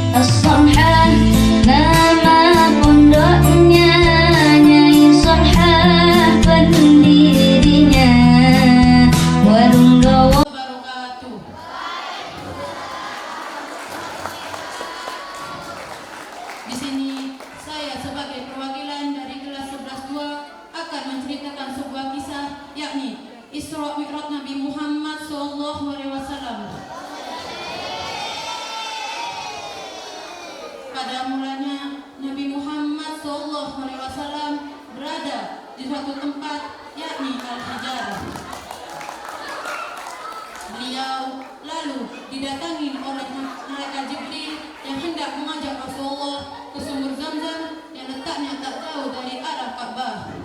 As-Samhan, nama pondoknya Nyai Samhan, pendirinya warung gawa. Di sini saya sebagai perwakilan dari kelas 11-2 akan menceritakan sebuah kisah, yakni Isra Mi'raj Nabi Muhammad SAW. Pada mulanya Nabi Muhammad SAW berada di suatu tempat, yakni Al-Hijarah. Beliau lalu didatangi oleh malaikat Jibril yang hendak mengajak Rasulullah ke sumur Zam-Zam yang letaknya tak jauh dari arah Ka'bah.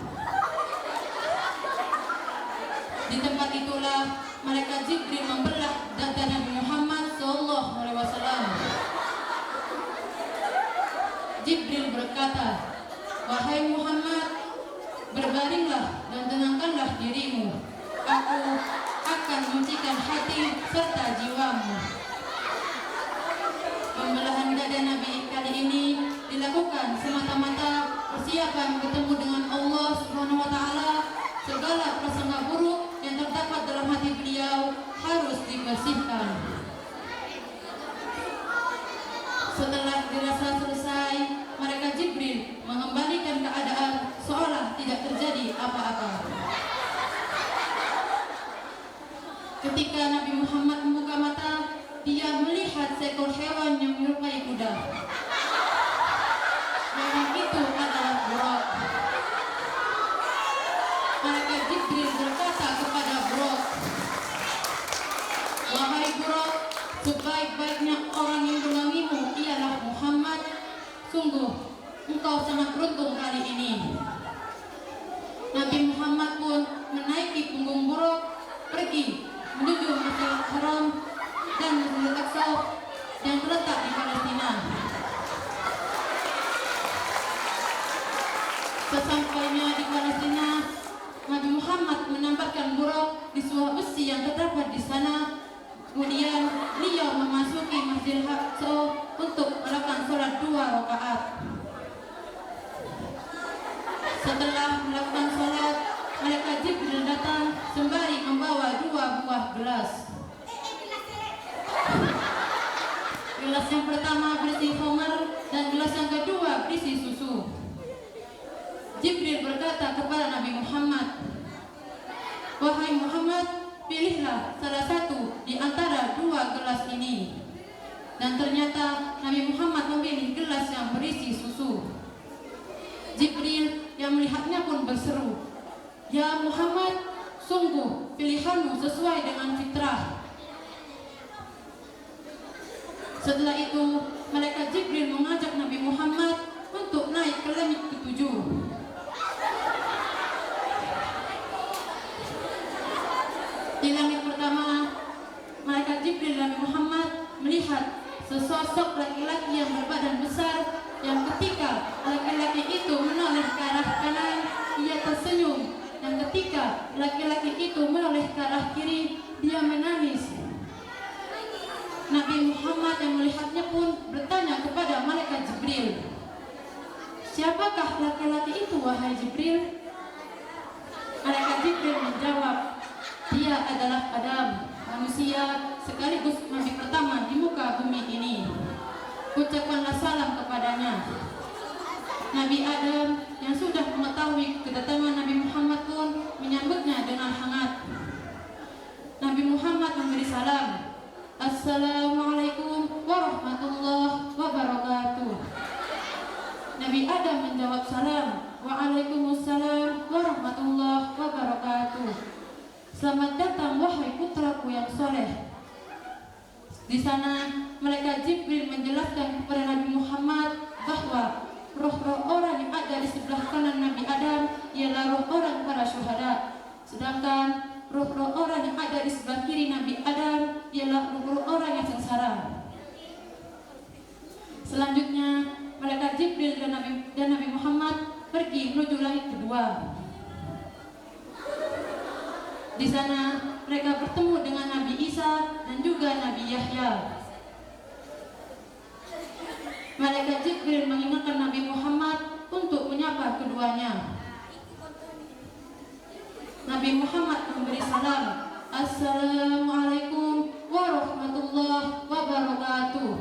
Di tempat itulah malaikat Jibril membelah dada Nabi Muhammad SAW. Jibril berkata, "Wahai Muhammad, berbaringlah dan tenangkanlah dirimu. Aku akan menyucikan hati serta jiwamu." Pembelahan dada Nabi kali ini dilakukan semata-mata persiapan bertemu dengan Allah Subhanahu wa taala. Segala prasangka buruk yang terdapat dalam hati beliau harus dibersihkan. Setelah dirasa selesai, malaikat Jibril mengembalikan keadaan seolah tidak terjadi apa-apa. Ketika Nabi Muhammad membuka mata, dia melihat seekor hewan yang menyerupai kuda. Hewan itu adalah buruk. Malaikat Jibril berkata kepada buruk, "Wahai buruk, sebaik-baiknya orang yang menunggangimu ialah Muhammad. Sungguh, engkau sangat beruntung kali ini." Nabi Muhammad pun menaiki punggung buruk, pergi menuju Masjidil Haram dan Masjidil Aqsa yang terletak di Palestina. Sesampainya di Palestina, Nabi Muhammad menambahkan buruk di sebuah besi yang terdapat di sana. Kemudian beliau memasuki Masjidil Aqsa untuk melakukan sholat 2 rakaat. Setelah melakukan sholat, malaikat Jibril datang sembari membawa 2 buah gelas. Gelas yang pertama berisi khamar dan gelas yang kedua berisi susu. Jibril berkata kepada Nabi Muhammad, "Wahai Muhammad, pilihlah salah satu di antara 2 gelas ini." Dan ternyata Nabi Muhammad memilih gelas yang berisi susu. Jibril yang melihatnya pun berseru, "Ya Muhammad, sungguh pilihanmu sesuai dengan fitrah." Setelah itu, malaikat Jibril mengajak Nabi Muhammad untuk naik ke langit ke-7. Di langit pertama, malaikat Jibril dan Nabi Muhammad melihat sesosok laki-laki yang berbadan besar, yang ketika laki-laki itu menoleh ke arah kanan, ia tersenyum, dan ketika laki-laki itu menoleh ke arah kiri, dia menangis. Nabi Muhammad yang melihatnya pun bertanya kepada malaikat Jibril, "Siapakah laki-laki itu, wahai Jibril?" Malaikat Jibril menjawab, "Dia adalah Adam, manusia sekaligus nabi pertama di muka bumi ini. Ucapkanlah salam kepadanya." Nabi Adam yang sudah mengetahui kedatangan Nabi Muhammad pun menyambutnya dengan hangat. Nabi Muhammad memberi salam, "Assalamualaikum warahmatullahi wabarakatuh." Nabi Adam menjawab salam, "Waalaikumsalam warahmatullahi wabarakatuh. Selamat datang wahai putraku yang soleh." Di sana malaikat Jibril menjelaskan kepada Nabi Muhammad bahwa roh-roh orang yang ada di sebelah kanan Nabi Adam ialah roh orang para syuhada, sedangkan roh-roh orang yang ada di sebelah kiri Nabi Adam ialah roh-roh orang yang sengsara. Selanjutnya malaikat Jibril dan Nabi Muhammad pergi menuju langit kedua. Di sana mereka bertemu dengan Nabi Isa dan juga Nabi Yahya. Jibril mengingatkan Nabi Muhammad untuk menyapa keduanya. Nabi Muhammad memberi salam, Assalamualaikum warahmatullahi wabarakatuh.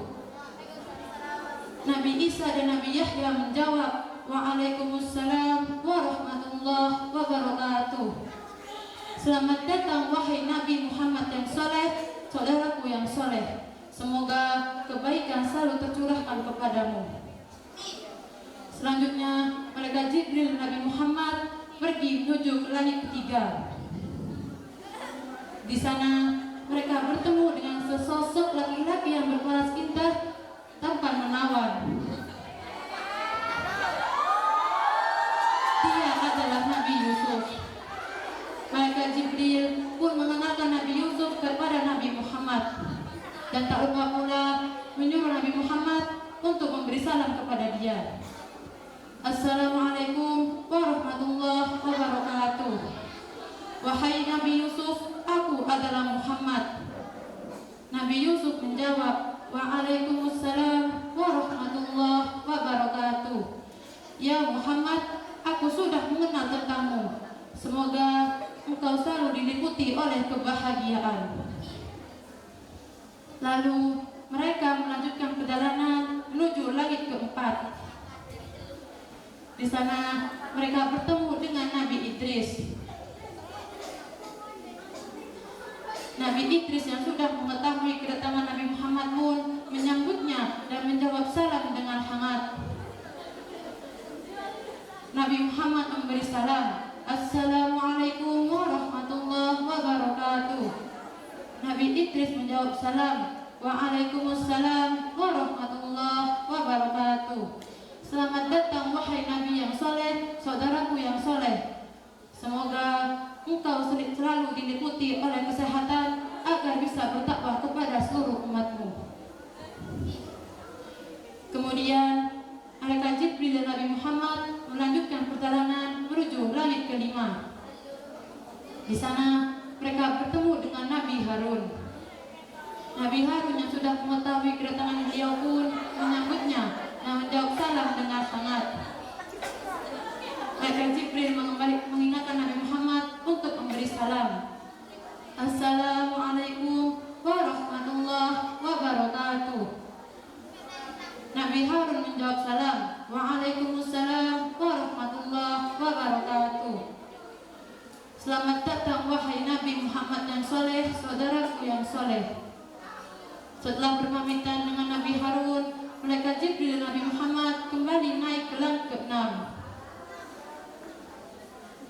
Nabi Isa dan Nabi Yahya menjawab, Waalaikumsalam warahmatullahi wabarakatuh. Selamat datang wahai Nabi Muhammad yang soleh, saudaraku yang soleh. Semoga kebaikan selalu tercurahkan kepadamu. Selanjutnya, malaikat Jibril Nabi Muhammad pergi menuju ke langit ketiga. Di sana mereka bertemu dengan sesosok laki-laki yang berparas indah, tampan menawan. Dia adalah Nabi Yusuf. Malaikat Jibril pun mengenalkan Nabi Yusuf kepada Nabi Muhammad, dan tak lupa pula menyuruh Nabi Muhammad untuk memberi salam kepada dia. Assalamualaikum warahmatullahi wabarakatuh. Wahai Nabi Yusuf, aku adalah Muhammad. Nabi Yusuf menjawab, Waalaikumsalam warahmatullahi wabarakatuh. Ya Muhammad, aku sudah mengenal tentangmu. Semoga engkau selalu diliputi oleh kebahagiaan. Lalu mereka melanjutkan perjalanan menuju langit keempat. Di sana mereka bertemu dengan Nabi Idris. Nabi Idris yang sudah mengetahui kedatangan Nabi Muhammad pun menyambutnya dan menjawab salam dengan hangat. Nabi Muhammad memberi salam, Assalamualaikum warahmatullahi wabarakatuh. Nabi Idris menjawab salam, Waalaikumsalam warahmatullahi wabarakatuh. Selamat datang wahai Nabi yang soleh, saudaraku yang soleh. Semoga engkau selalu diliputi oleh kesehatan agar bisa bertakwa kepada seluruh umatmu. Kemudian malaikat Jibril dan Nabi Muhammad melanjutkan perjalanan menuju langit kelima. Di sana mereka bertemu dengan Nabi Harun. Nabi Harun yang sudah mengetahui kedatangan beliau pun menyambutnya dan menjawab salam dengan hangat. Malaikat Jibril mengingatkan Nabi Muhammad untuk memberi salam. Assalamualaikum warahmatullahi wabarakatuh. Nabi Harun menjawab salam, Waalaikumsalam warahmatullahi wabarakatuh. Selamat datang wahai Nabi Muhammad yang soleh, saudaraku yang soleh. Setelah berpamitan dengan Nabi Harun, malaikat Jibril dan Nabi Muhammad kembali naik ke langit ke-6.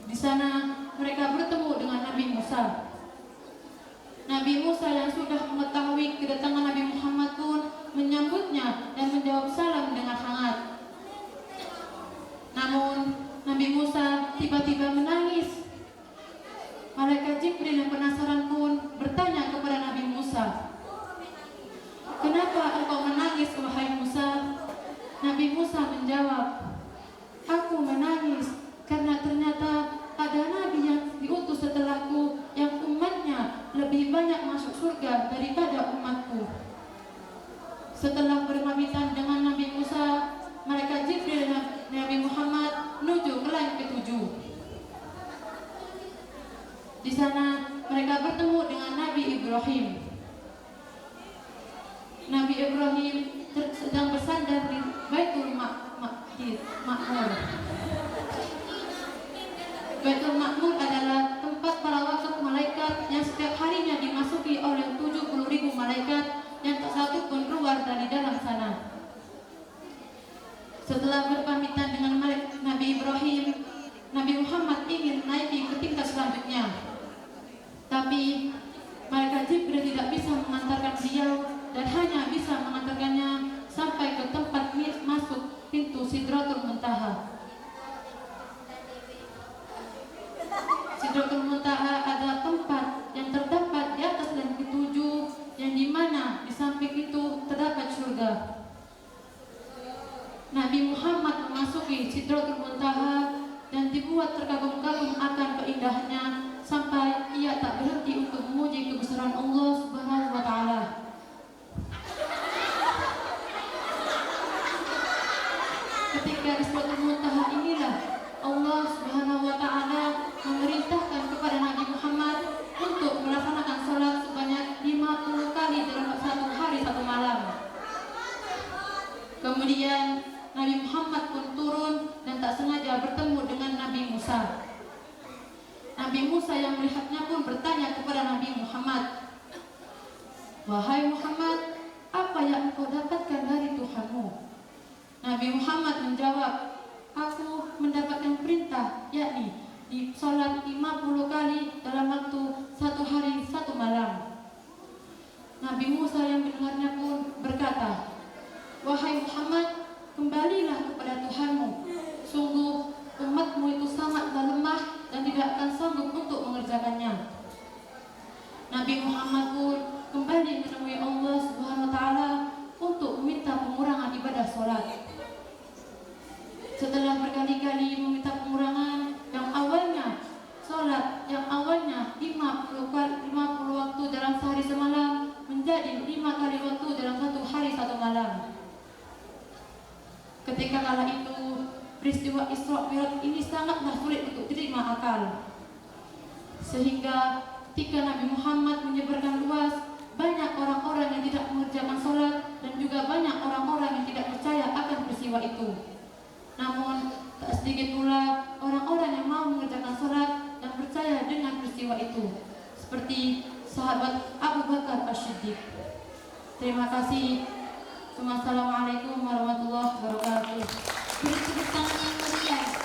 Di sana mereka bertemu dengan Nabi Musa. Nabi Musa yang sudah mengetahui kedatangan Nabi Muhammad pun menyambutnya dan menjawab salam dengan hangat. Namun Nabi Musa tiba-tiba menangis. Malaikat Jibril yang penasaran pun bertanya kepada Nabi Musa, kenapa engkau menangis wahai Musa? Nabi Musa menjawab, aku menangis karena ternyata ada nabi yang diutus setelahku yang umatnya lebih banyak masuk surga daripada umatku. Setelah berpamitan dengan Nabi Musa, malaikat Jibril dan Nabi Muhammad menuju ke langit ke-7. Di sana mereka bertemu dengan Nabi Ibrahim. Nabi Ibrahim sedang bersandar di Baitul Ma'mur. Baitul Ma'mur adalah tempat para wakaf malaikat yang setiap harinya dimasuki oleh 70.000 malaikat yang tak satu pun keluar dari dalam sana. Setelah berpamitan dengan Nabi Ibrahim, Nabi Muhammad ingin naiki ke tingkat selanjutnya. Tapi malaikat Jibril tidak bisa mengantarkan beliau dan hanya bisa mengantarkannya sampai ke tempat masuk pintu Sidratul Muntaha. Sidratul Muntaha adalah tempat yang terdapat di atas langit ke-7, yang dimana di samping itu terdapat surga. Nabi Muhammad memasuki Sidratul Muntaha dan dibuat terkagum-kagum akan keindahannya sampai ia tak berhenti untuk memuji kebesaran Allah Subhanahu wa Ta'ala. ketika di suatu muntaha inilah Allah Subhanahu wa Ta'ala memerintahkan kepada Nabi Muhammad untuk melaksanakan sholat sebanyak 50 kali dalam satu hari satu malam. Kemudian Nabi Muhammad pun turun dan tak sengaja bertemu dengan Nabi Musa. Nabi Musa yang melihatnya pun bertanya kepada Nabi Muhammad, "Wahai Muhammad, apa yang engkau dapatkan dari Tuhanmu?" Nabi Muhammad menjawab, "Aku mendapatkan perintah, yakni di sholat 50 kali dalam waktu satu hari satu malam." Nabi Musa yang mendengarnya pun berkata, "Wahai Muhammad, kembalilah kepada Tuhanmu. Sungguh umatmu itu sangatlah lemah dan tidak akan sanggup untuk mengerjakannya." Nabi Muhammad pun kembali menemui Allah Subhanahu wa Ta'ala untuk meminta pengurangan ibadah sholat. Setelah berkali-kali meminta pengurangan, yang awalnya sholat, yang awalnya 50 waktu dalam sehari semalam menjadi 5 kali waktu dalam satu hari satu malam. Ketika kala itu peristiwa Isra Mi'raj ini sangatlah sulit untuk diterima akal, sehingga ketika Nabi Muhammad menyebarkan luas, banyak orang-orang yang tidak mengerjakan sholat dan juga banyak orang-orang yang tidak percaya akan peristiwa itu. Namun tak sedikit pula orang-orang yang mau mengerjakan sholat dan percaya dengan peristiwa itu, seperti sahabat Abu Bakar As-Siddiq. Terima kasih. Wassalamualaikum warahmatullahi wabarakatuh. Beri tepuk tangan yang meriah.